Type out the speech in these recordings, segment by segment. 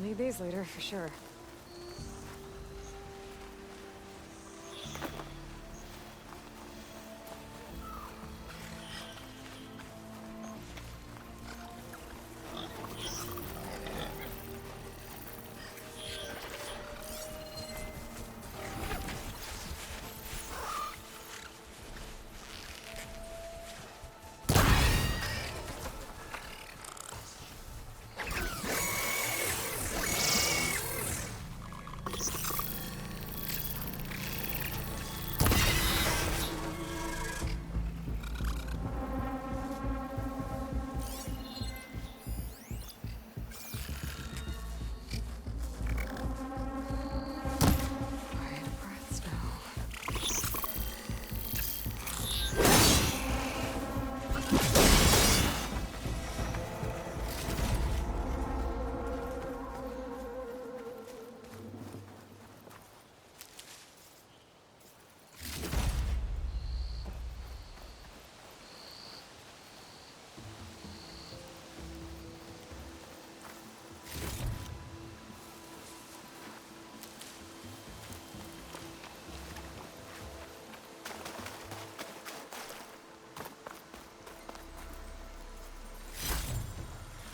I'll need these later, for sure.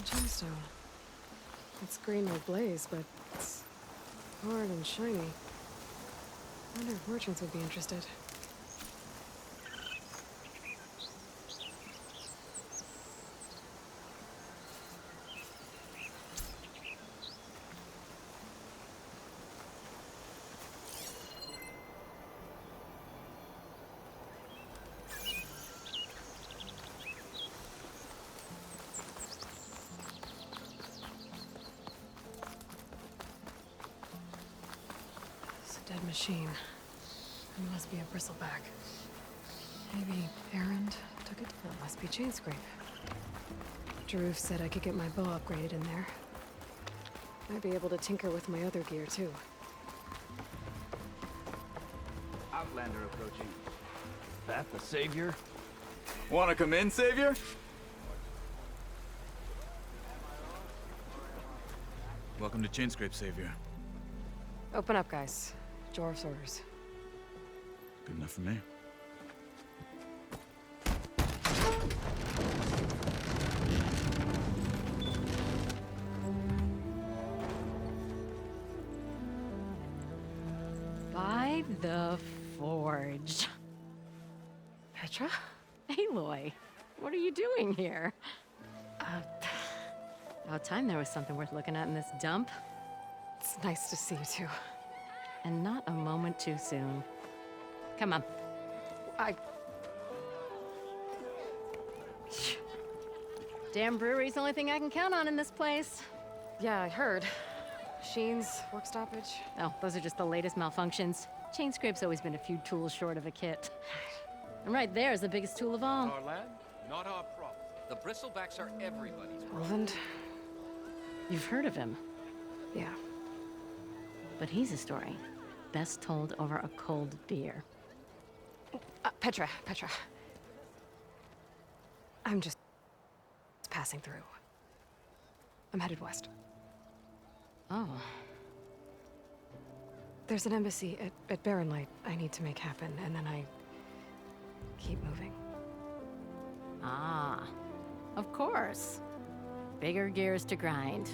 Gemstone. It's green with blaze, but it's hard and shiny. I wonder if merchants would be interested. Dead machine. It must be a bristleback. Maybe Erend took it? That must be Chainscrape. Jaruf said I could get my bow upgraded in there. Might be able to tinker with my other gear, too. Outlander approaching. That the Savior? Wanna come in, Savior? Welcome to Chainscrape, Savior. Open up, guys. Jaruf's orders. Good enough for me. By the Forge. Petra? Aloy, what are you doing here? About time there was something worth looking at in this dump. It's nice to see you, too. And not a moment too soon. Come on. Damn brewery's the only thing I can count on in this place. Yeah, I heard. Machines, work stoppage. Oh, those are just the latest malfunctions. Chainscrape's always been a few tools short of a kit. And right there is the biggest tool of all. Our land, not our problem. The bristlebacks are everybody's problem. Roland? You've heard of him, Yeah. but he's a story best told over a cold beer. Petra. I'm just passing through. I'm headed west. Oh, There's an embassy at Barren Light I need to make happen, and then I keep moving. ah, of course. Bigger gears to grind.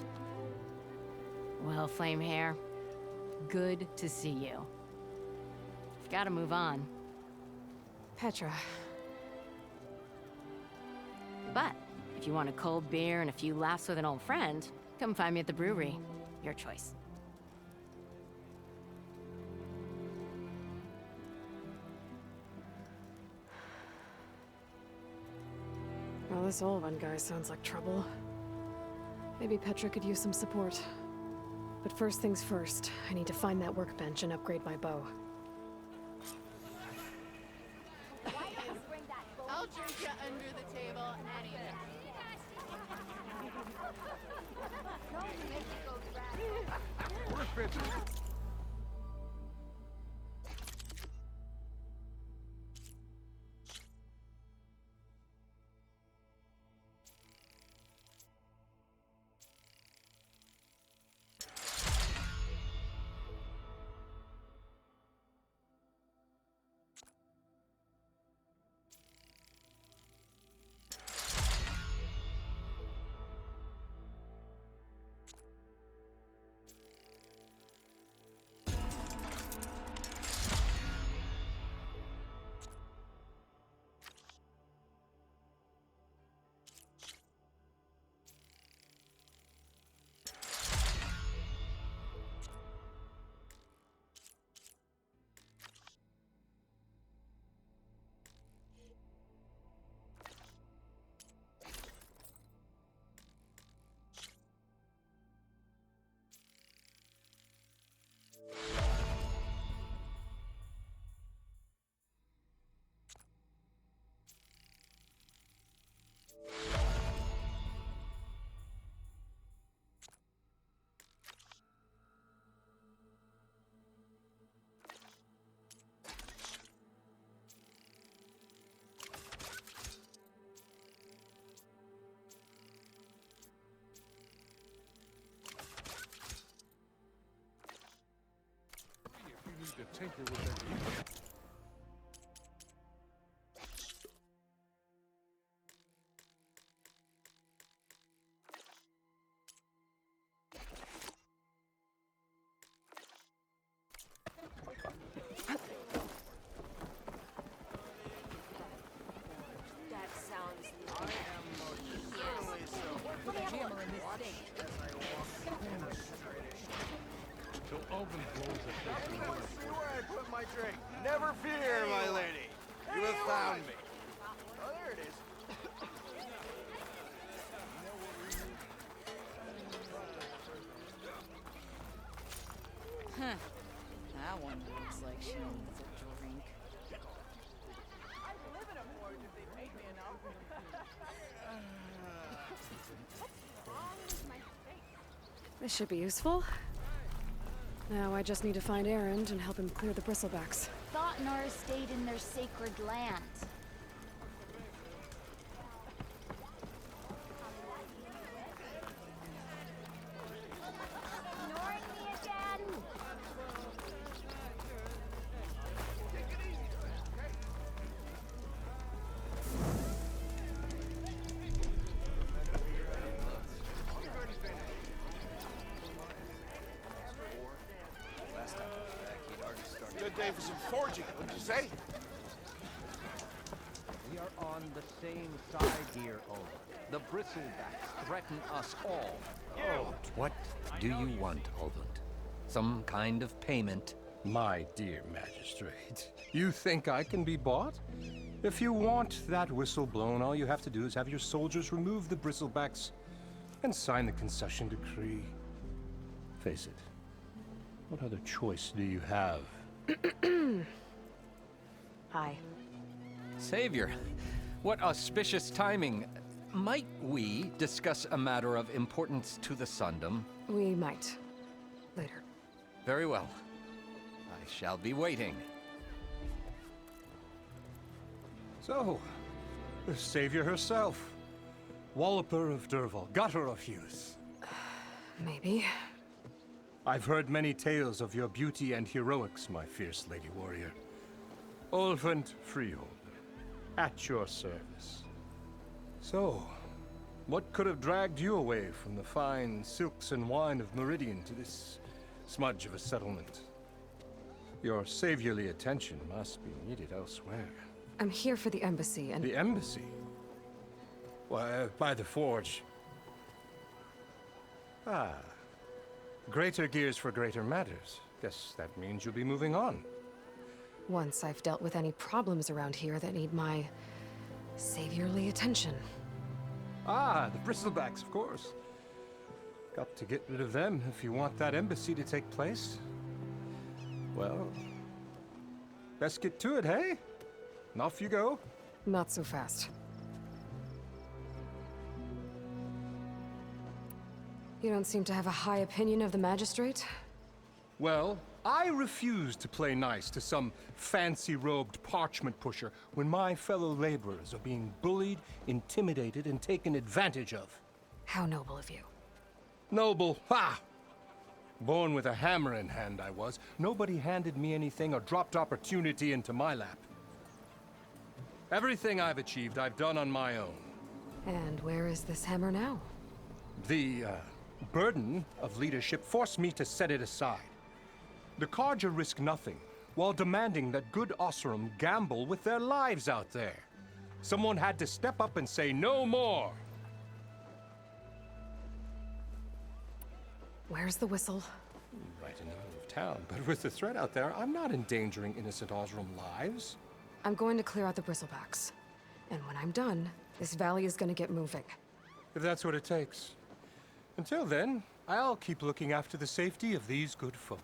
Well, Flamehair, good to see you. I've got to move on. Petra. But if you want a cold beer and a few laughs with an old friend, come find me at the brewery. Your choice. Well, this Olvan guy sounds like trouble. Maybe Petra could use some support. But first things first, I need to find that workbench and upgrade my bow. I'll drink you under the table anyway. to tinker with that gear. That sounds So oven blows at this door. See where I put my drink. Never fear, my lady. You have found me. Oh, there it is. Huh. That one looks like she needs a drink. This should be useful. Now I just need to find Erend and help him clear the bristlebacks. Thought Norse stayed in their sacred land. Ignoring me again? Good day for some forging, wouldn't you say? We are on the same side here, Owen. The bristlebacks threaten us all. What do you want, Olvund? Some kind of payment? My dear magistrate, you think I can be bought? If you want that whistle blown, all you have to do is have your soldiers remove the bristlebacks and sign the concession decree. Face it, what other choice do you have? Hi. Savior, what auspicious timing. Might we discuss a matter of importance to the Sundom? We might. Later. Very well. I shall be waiting. So, the savior herself. Walloper of Derval, gutter of youth. Maybe. I've heard many tales of your beauty and heroics, my fierce lady warrior. Olvund Freeholder, at your service. So, what could have dragged you away from the fine silks and wine of Meridian to this smudge of a settlement? Your saviorly attention must be needed elsewhere. I'm here for the embassy and... The embassy? Why, by the forge. Ah. Greater gears for greater matters. Guess that means you'll be moving on. Once I've dealt with any problems around here that need my... saviorly attention. Ah, the bristlebacks, of course. Got to get rid of them if you want that embassy to take place. Well, best get to it, hey? And off you go. Not so fast. You don't seem to have a high opinion of the magistrate? Well, I refuse to play nice to some fancy-robed parchment pusher when my fellow laborers are being bullied, intimidated, and taken advantage of. How noble of you. Noble, ha! Born with a hammer in hand, I was. Nobody handed me anything or dropped opportunity into my lap. Everything I've achieved, I've done on my own. And where is this hammer now? The, burden of leadership forced me to set it aside. The Carja risk nothing, while demanding that good Osseram gamble with their lives out there. Someone had to step up and say no more. Where's the whistle? Right in the middle of town, but with the threat out there, I'm not endangering innocent Osseram lives. I'm going to clear out the bristlebacks. And when I'm done, this valley is going to get moving. If that's what it takes. Until then, I'll keep looking after the safety of these good folk.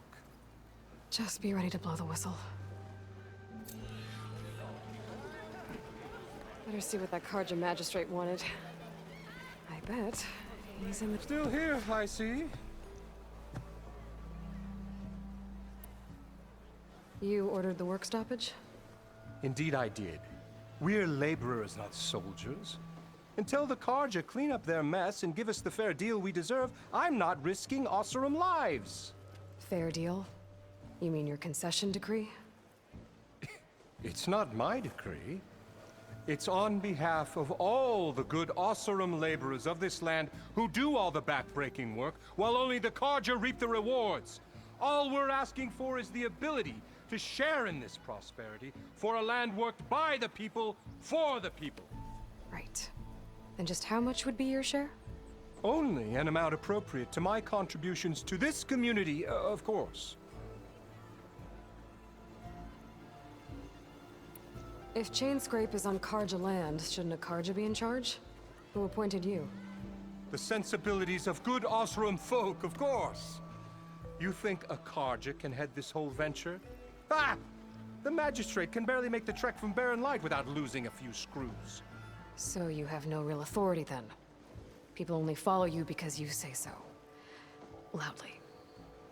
Just be ready to blow the whistle. Better see what that Carja magistrate wanted. I bet he's in the... Still here, I see. You ordered the work stoppage? Indeed I did. We're laborers, not soldiers. Until the Carja clean up their mess and give us the fair deal we deserve, I'm not risking Osseram lives. Fair deal? You mean your concession decree? It's not my decree. It's on behalf of all the good Oseram laborers of this land who do all the back-breaking work, while only the Carja reap the rewards. All we're asking for is the ability to share in this prosperity for a land worked by the people, for the people. Right. Then just how much would be your share? Only an amount appropriate to my contributions to this community, of course. If Chainscrape is on Carja land, shouldn't a Carja be in charge? Who appointed you? The sensibilities of good Oseram folk, of course. You think a Carja can head this whole venture? Ah! The magistrate can barely make the trek from Barren Light without losing a few screws. So you have no real authority then? People only follow you because you say so. Loudly.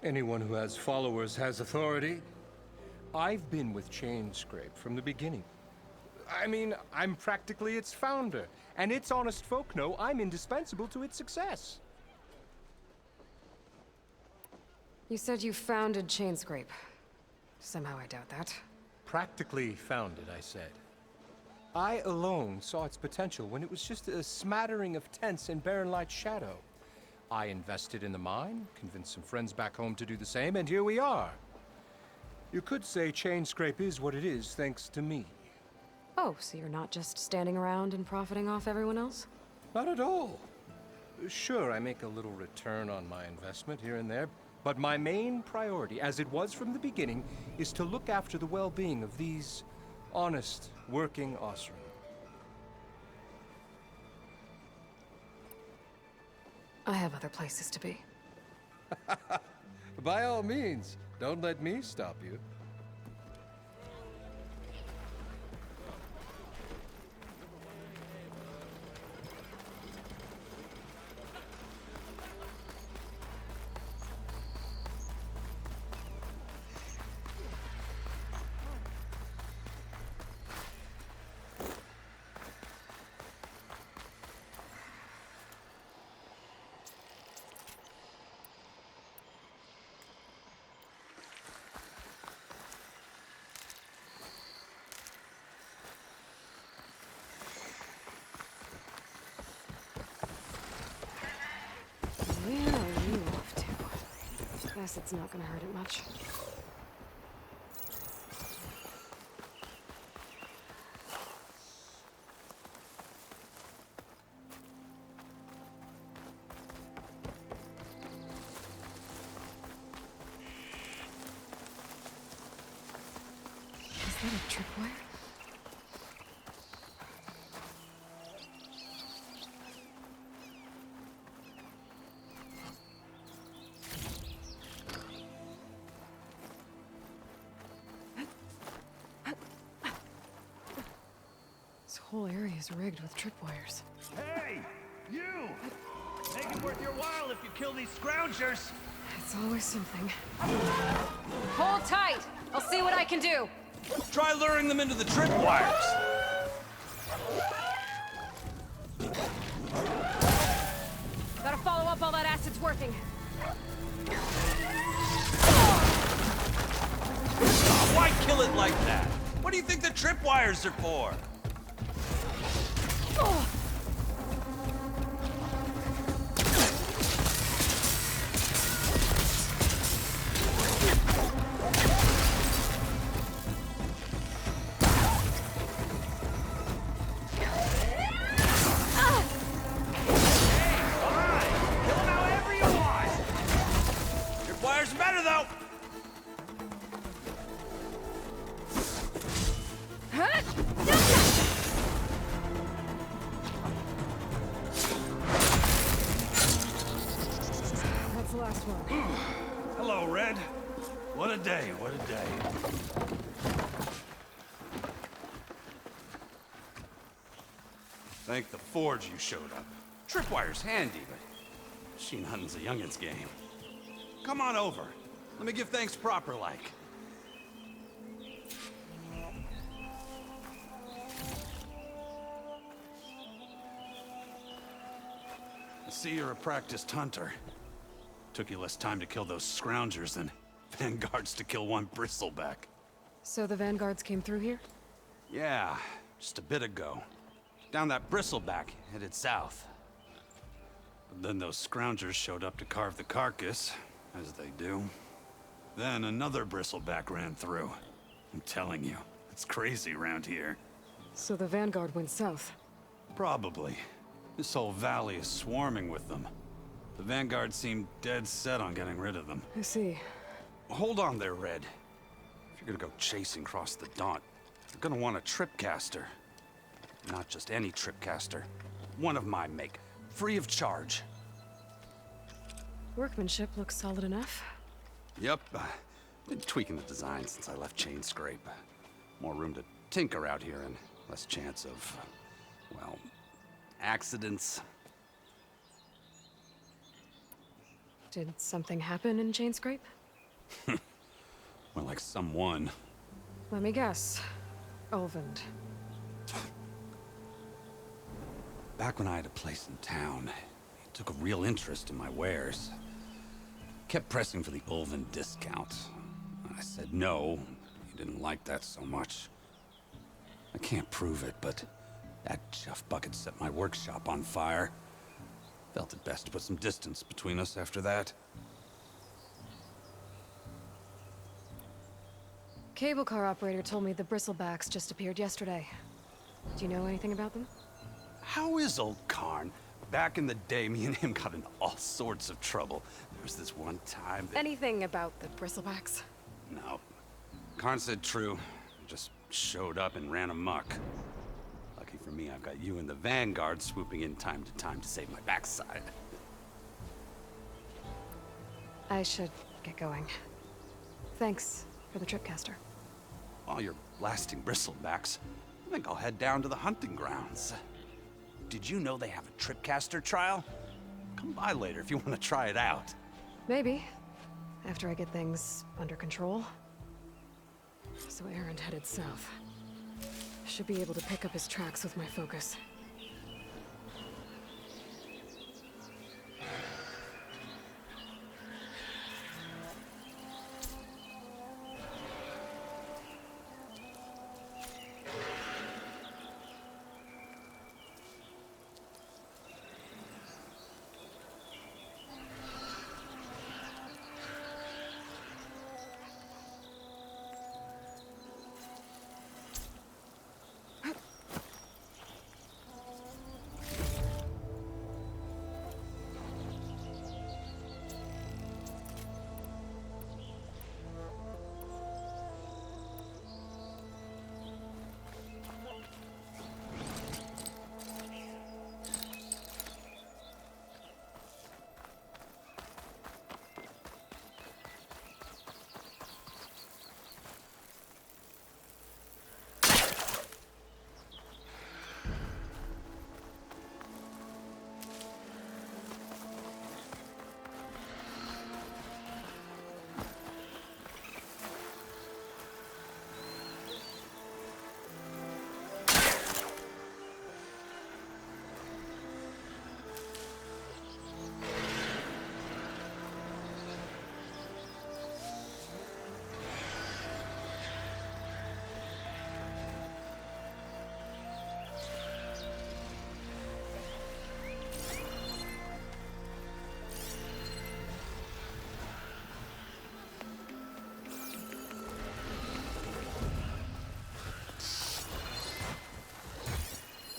Anyone who has followers has authority. I've been with Chainscrape from the beginning. I mean, I'm practically its founder, and its honest folk know I'm indispensable to its success. You said you founded Chainscrape. Somehow I doubt that. Practically founded, I said. I alone saw its potential when it was just a smattering of tents in Barren Light's shadow. I invested in the mine, convinced some friends back home to do the same, and here we are. You could say Chainscrape is what it is thanks to me. Oh, so you're not just standing around and profiting off everyone else? Not at all. Sure, I make a little return on my investment here and there, but my main priority, as it was from the beginning, is to look after the well-being of these honest, working Oseram. I have other places to be. By all means, don't let me stop you. Where are you off to? Guess it's not gonna hurt it much. Is that a tripwire? This whole area is rigged with tripwires. Hey! You! Make it worth your while if you kill these scroungers! It's always something. Hold tight! I'll see what I can do! Try luring them into the tripwires! Gotta follow up while that acid's working. Why kill it like that? What do you think the tripwires are for? That's the last one. Hello, Red. What a day, what a day. Thank the Forge you showed up. Tripwire's handy, but machine hunting's a youngin's game. Come on over. Let me give thanks proper-like. I see you're a practiced hunter. Took you less time to kill those scroungers than Vanguards to kill one bristleback. So the vanguards came through here? Yeah, just a bit ago. Down that bristleback, headed south. But then those scroungers showed up to carve the carcass, as they do. Then another bristleback ran through. I'm telling you, it's crazy around here. So the vanguard went south? Probably. This whole valley is swarming with them. The vanguard seemed dead set on getting rid of them. I see. Hold on there, Red. If you're gonna go chasing across the Daunt, you're gonna want a tripcaster. Not just any tripcaster. One of my make. Free of charge. Workmanship looks solid enough. Yep. Been tweaking the design since I left Chainscrape. More room to tinker out here and less chance of, well, accidents. Did something happen in Chainscrape? Well, like someone. Let me guess. Ulvund. Back when I had a place in town, he took a real interest in my wares. Kept pressing for the Ulvund discount. I said no. He didn't like that so much. I can't prove it, but that chuff bucket set my workshop on fire. Felt it best to put some distance between us after that. Cable car operator told me the bristlebacks just appeared yesterday. Do you know anything about them? How is old Karn? Back in the day, me and him got into all sorts of trouble. There was this one time that... Anything about the bristlebacks? No. Karn said true. Just showed up and ran amok. Lucky for me, I've got you and the Vanguard swooping in time to save my backside. I should get going. Thanks for the tripcaster. While you're blasting bristlebacks, I think I'll head down to the hunting grounds. Did you know they have a tripcaster trial? Come by later if you want to try it out. Maybe. After I get things under control. So Erend headed south. Should be able to pick up his tracks with my focus.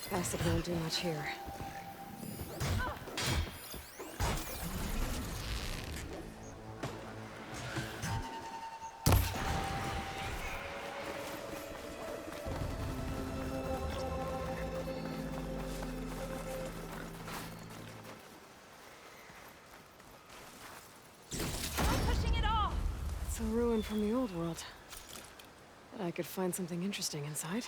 Acid won't do much here. It's a ruin from the old world. Bet I could find something interesting inside.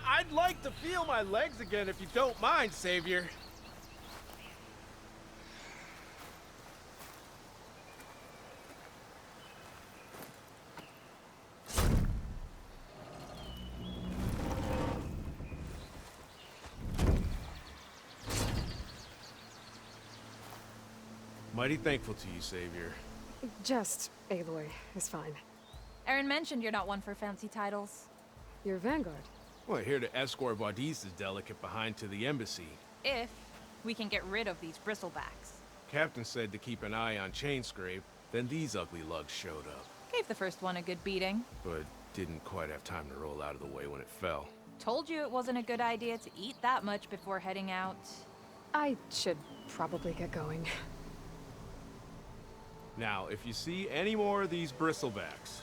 I'd like to feel my legs again if you don't mind, Savior. Mighty thankful to you, Savior. Just Aloy is fine. Erend mentioned you're not one for fancy titles. You're Vanguard. Well, here to escort Wadis's delicate behind to the embassy. If we can get rid of these bristlebacks. Captain said to keep an eye on Chainscrape, then these ugly lugs showed up. Gave the first one a good beating. But didn't quite have time to roll out of the way when it fell. Told you it wasn't a good idea to eat that much before heading out. I should probably get going. Now, if you see any more of these bristlebacks...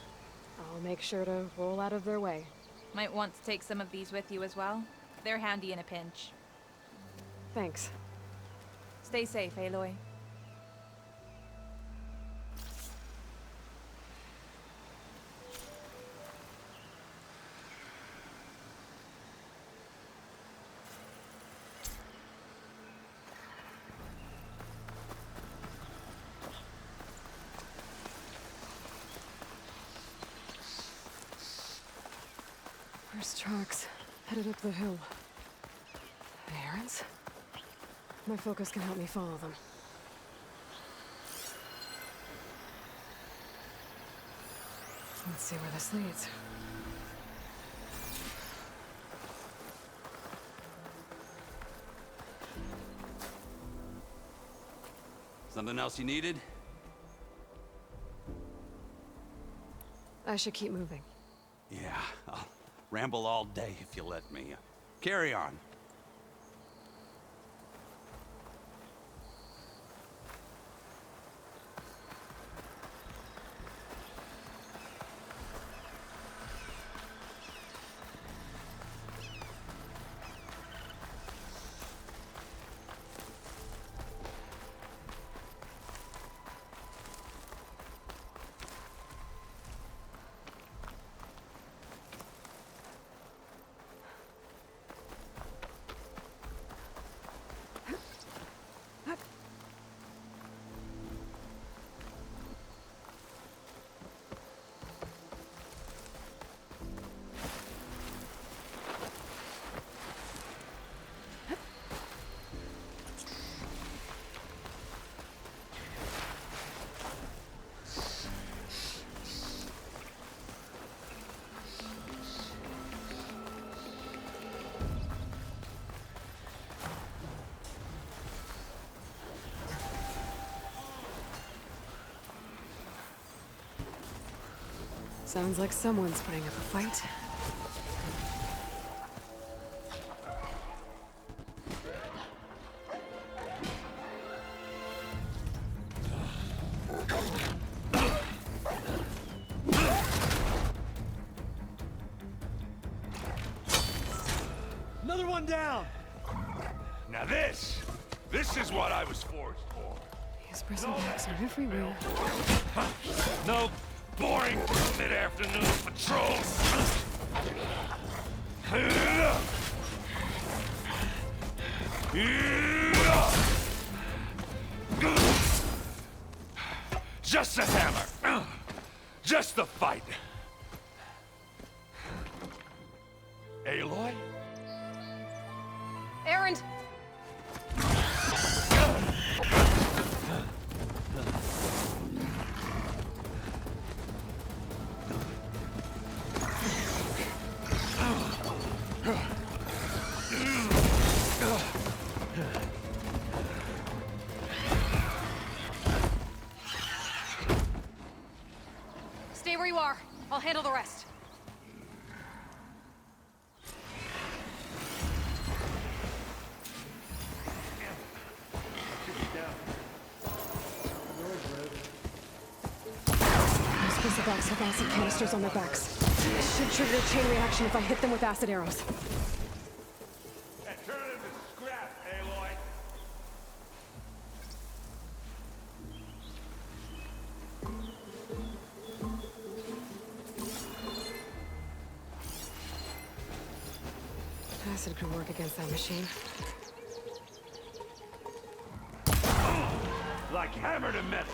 I'll make sure to roll out of their way. Might want to take some of these with you as well. They're handy in a pinch. Thanks. Stay safe, Aloy. First tracks headed up the hill. The Erends? My focus can help me follow them. Let's see where this leads. Something else you needed? I should keep moving. Yeah, I'll ramble all day if you let me. Carry on. Sounds like someone's putting up a fight. Another one down! Now this is what I was forged for. These bristlebacks are everywhere. No boring mid-afternoon patrols. Just a hammer. Just the fight. Aloy? Erend! Stay where you are. I'll handle the rest. Those bristlebacks have acid canisters on their backs. It should trigger a chain reaction if I hit them with acid arrows. Turn it into scrap, Aloy. Acid could work against that machine. Like hammer to metal.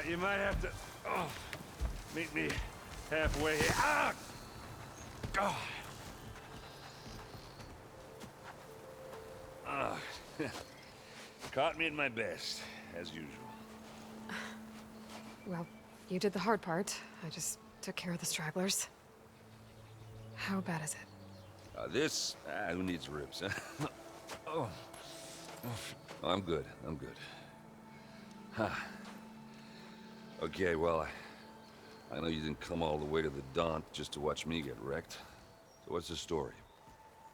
You might have to meet me halfway here. Ah! God. Caught me at my best, as usual. Well, you did the hard part. I just took care of the stragglers. How bad is it? Who needs ribs? Oh. I'm good. Huh. Okay, well, I know you didn't come all the way to the Daunt just to watch me get wrecked. So what's the story?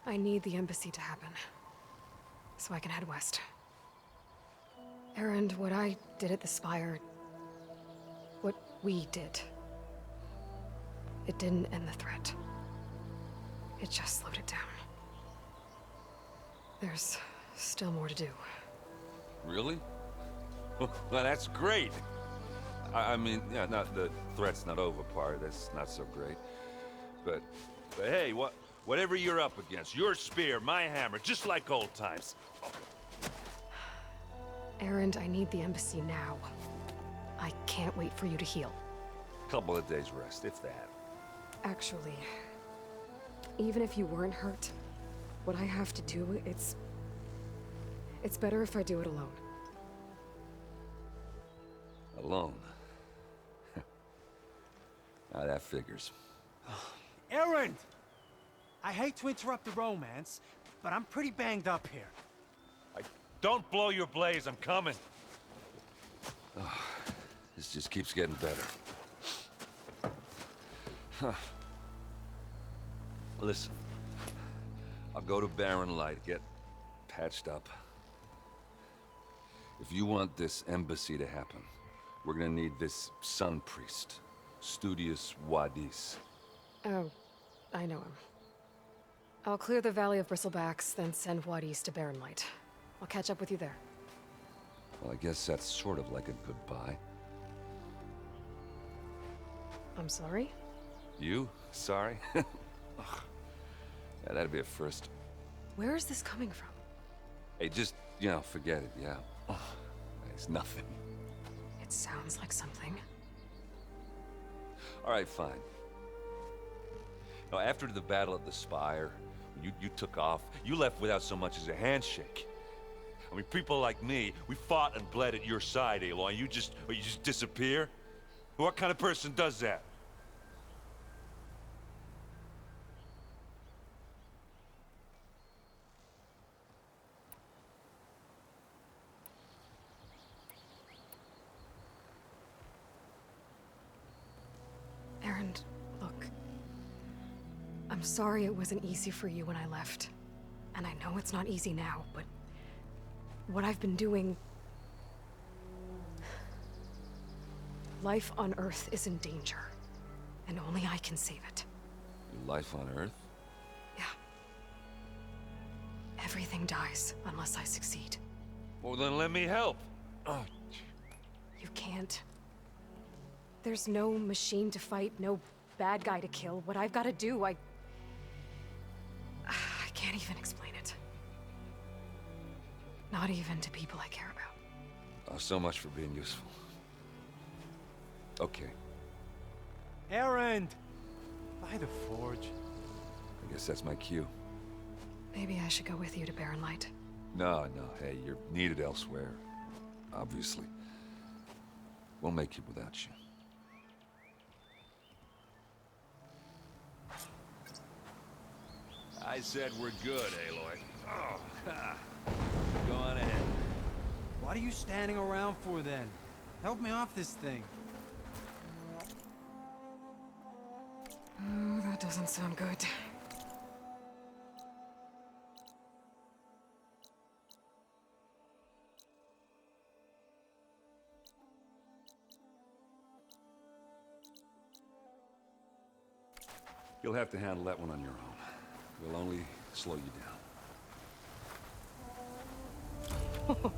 I need the embassy to happen, so I can head west. Erend, what I did at the Spire, what we did, it didn't end the threat. It just slowed it down. There's still more to do. Really? Well, that's great. I mean, yeah, not the threat's not over part. That's not so great. But hey, whatever you're up against, your spear, my hammer, just like old times. Erend, I need the embassy now. I can't wait for you to heal. Couple of days rest, if that. Actually, even if you weren't hurt, what I have to do, it's better if I do it alone. Alone? Now that figures. Erend! I hate to interrupt the romance, but I'm pretty banged up here. Don't blow your blaze, I'm coming. This just keeps getting better. Huh. Listen, I'll go to Barren Light, get patched up. If you want this embassy to happen, we're gonna need this sun priest, Studious Wadis. Oh, I know him. I'll clear the Valley of Bristlebacks, then send Wadis to Barren Light. I'll catch up with you there. Well, I guess that's sort of like a goodbye. I'm sorry? You? Sorry? Ugh. Yeah, that'd be a first. Where is this coming from? Hey, just, forget it, yeah. Ugh. It's nothing. It sounds like something. All right, fine. Now, after the battle at the Spire, you took off, you left without so much as a handshake. I mean, people like me, we fought and bled at your side, Aloy. You just disappear? What kind of person does that? Erend, look. I'm sorry it wasn't easy for you when I left. And I know it's not easy now, but what I've been doing... Life on Earth is in danger, and only I can save it. Your life on Earth? Yeah. Everything dies unless I succeed. Well, then let me help. Oh. You can't. There's no machine to fight, no bad guy to kill. What I've got to do, I can't even explain it. Not even to people I care about. Oh, so much for being useful. Okay. Erend! By the forge. I guess that's my cue. Maybe I should go with you to Barren Light. No, hey, you're needed elsewhere. Obviously. We'll make it without you. I said we're good, Aloy. Oh, go on ahead. What are you standing around for then? Help me off this thing. Oh, that doesn't sound good. You'll have to handle that one on your own. We'll only slow you down.